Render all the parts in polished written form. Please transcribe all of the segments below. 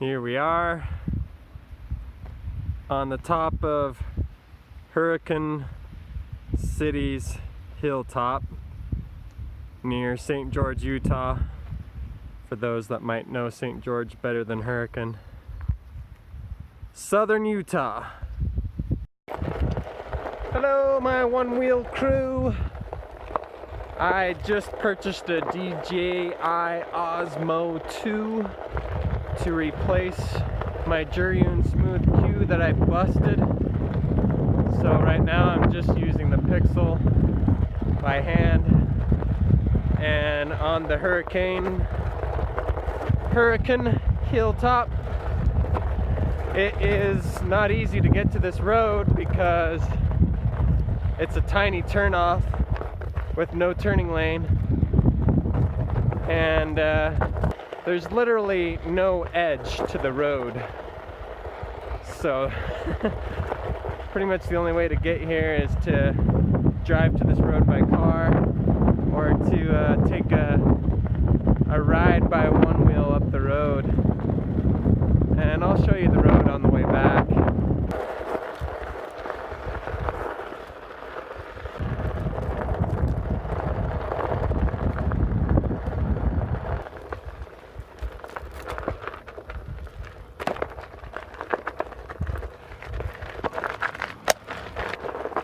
Here we are on the top of Hurricane City's hilltop near St. George, Utah, for those that might know St. George better than Hurricane. Southern Utah. Hello, my Onewheel crew. I just purchased a DJI Osmo 2 to replace my Jurien Smooth Q that I busted. So right now I'm just using the Pixel by hand, and on the Hurricane hilltop, it is not easy to get to this road because it's a tiny turnoff with no turning lane, and there's literally no edge to the road. So pretty much the only way to get here is to drive to this road by car, or to take a ride by Onewheel up the road. And I'll show you the road on the way back.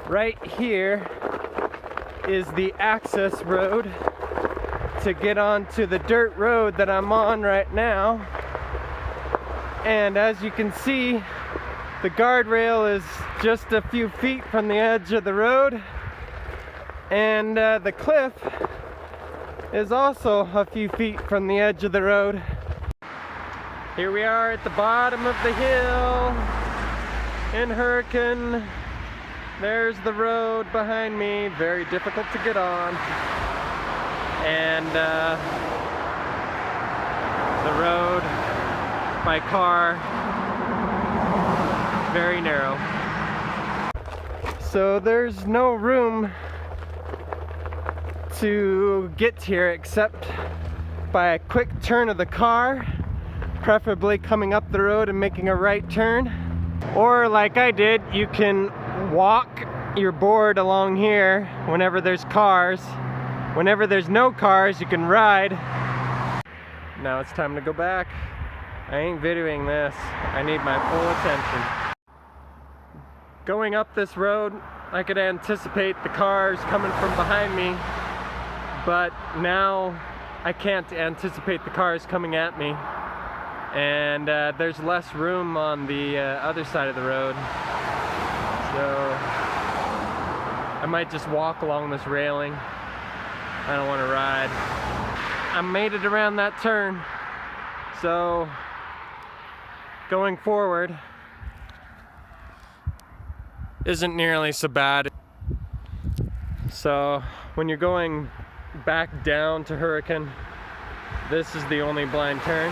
Right here is the access road to get onto the dirt road that I'm on right now. And as you can see, the guardrail is just a few feet from the edge of the road, and the cliff is also a few feet from the edge of the road. Here we are at the bottom of the hill in Hurricane. There's the road behind me, very difficult to get on, and the road by car, very narrow. So there's no room to get here except by a quick turn of the car, preferably coming up the road and making a right turn. Or like I did, you can walk your board along here whenever there's cars. Whenever there's no cars, you can ride. Now it's time to go back. I ain't videoing this. I need my full attention. Going up this road, I could anticipate the cars coming from behind me, but now I can't anticipate the cars coming at me. And there's less room on the other side of the road. So I might just walk along this railing. I don't want to ride. I made it around that turn. So going forward isn't nearly so bad. So when you're going back down to Hurricane, this is the only blind turn.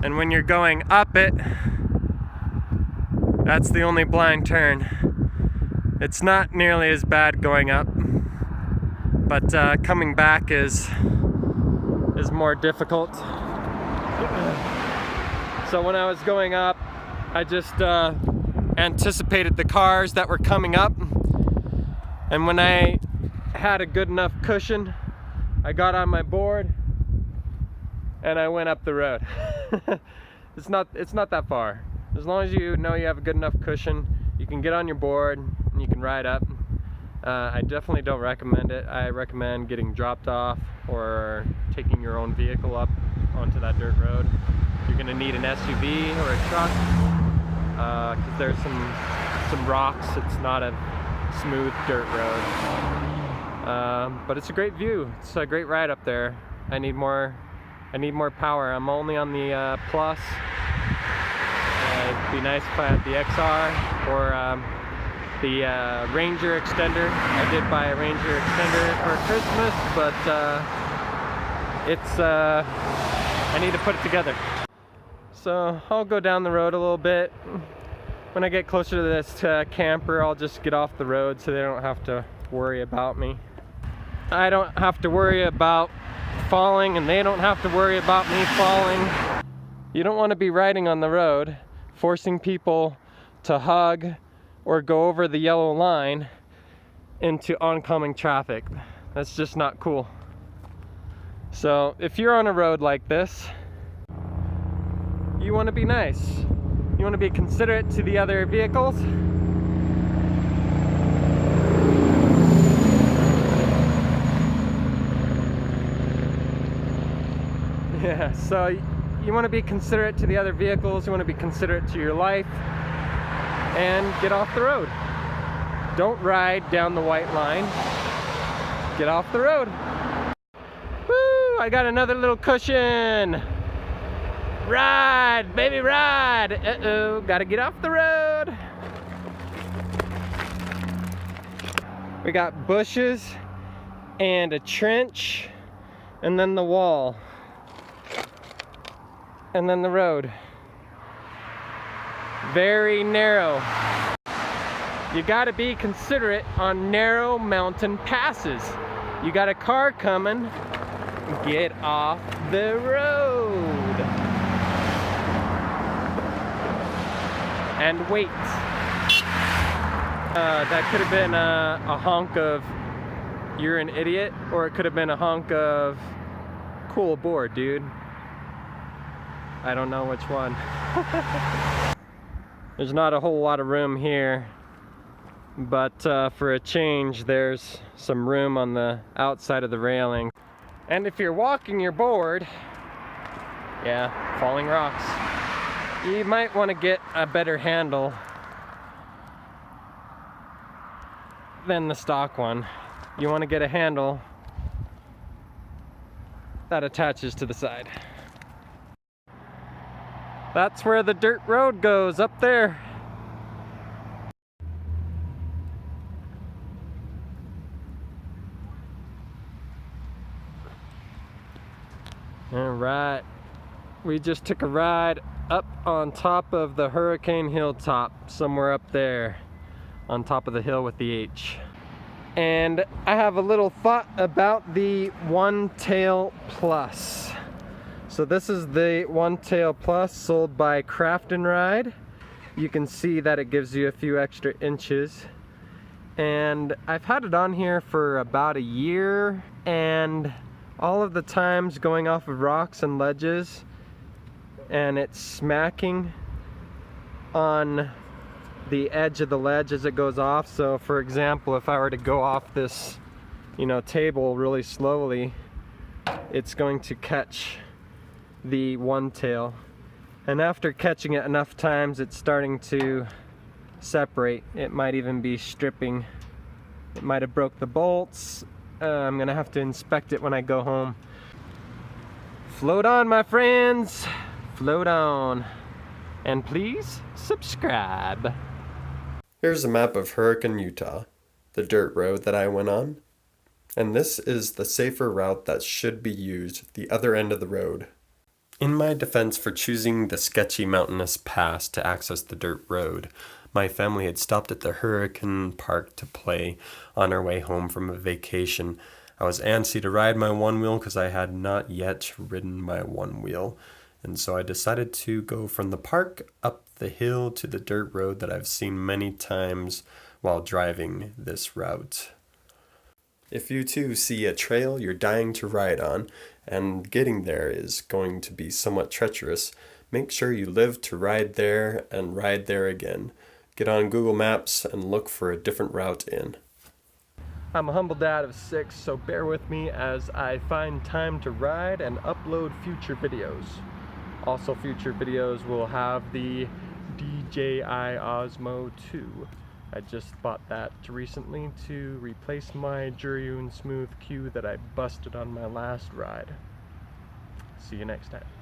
And when you're going up it, that's the only blind turn. It's not nearly as bad going up, but coming back is more difficult. So when I was going up, I just anticipated the cars that were coming up, and when I had a good enough cushion, I got on my board and I went up the road. It's not that far. As long as you know you have a good enough cushion, you can get on your board and you can ride up. I definitely don't recommend it. I recommend getting dropped off or taking your own vehicle up onto that dirt road. You're gonna need an SUV or a truck because there's some rocks. It's not a smooth dirt road, but it's a great view. It's a great ride up there. I need more power. I'm only on the Plus. It'd be nice if I had the XR or the Ranger extender. I did buy a Ranger extender for Christmas, but I need to put it together. So I'll go down the road a little bit. When I get closer to this camper, I'll just get off the road so they don't have to worry about me. I don't have to worry about falling and they don't have to worry about me falling. You don't want to be riding on the road, forcing people to hug or go over the yellow line into oncoming traffic. That's just not cool. So if you're on a road like this, you want to be nice. You want to be considerate to the other vehicles. Yeah, so you want to be considerate to the other vehicles, you want to be considerate to your life, and get off the road. Don't ride down the white line. Get off the road. Woo! I got another little cushion. Ride, baby, ride. Uh-oh, gotta get off the road. We got bushes and a trench, and then the wall. And then the road. Very narrow. You gotta be considerate on narrow mountain passes. You got a car coming, get off the road. And wait. That could have been a honk of you're an idiot, or it could have been a honk of cool aboard, dude. I don't know which one. There's not a whole lot of room here, but for a change there's some room on the outside of the railing. And if you're walking your board, yeah, falling rocks, you might want to get a better handle than the stock one. You want to get a handle that attaches to the side. That's where the dirt road goes, up there. All right, we just took a ride up on top of the Hurricane Hilltop, somewhere up there, on top of the hill with the H. And I have a little thought about the OneTael Plus. So this is the OneTael Plus sold by Craft&Ride. You can see that it gives you a few extra inches. And I've had it on here for about a year, and all of the times going off of rocks and ledges, and it's smacking on the edge of the ledge as it goes off. So for example, if I were to go off this, table really slowly, it's going to catch the OneTail, and after catching it enough times it's starting to separate. It might even be stripping. It might have broke the bolts. I'm gonna have to inspect it when I go home. Float on, my friends, float on, and please subscribe. Here's a map of Hurricane, Utah, the dirt road that I went on, and this is the safer route that should be used, the other end of the road. In my defense for choosing the sketchy mountainous pass to access the dirt road, my family had stopped at the Hurricane Park to play on our way home from a vacation. I was antsy to ride my Onewheel because I had not yet ridden my Onewheel, and so I decided to go from the park up the hill to the dirt road that I've seen many times while driving this route. If you too see a trail you're dying to ride on, and getting there is going to be somewhat treacherous, make sure you live to ride there and ride there again. Get on Google Maps and look for a different route in. I'm a humble dad of 6, so bear with me as I find time to ride and upload future videos. Also, future videos will have the DJI Osmo 2. I just bought that recently to replace my Byromie Smooth Q that I busted on my last ride. See you next time.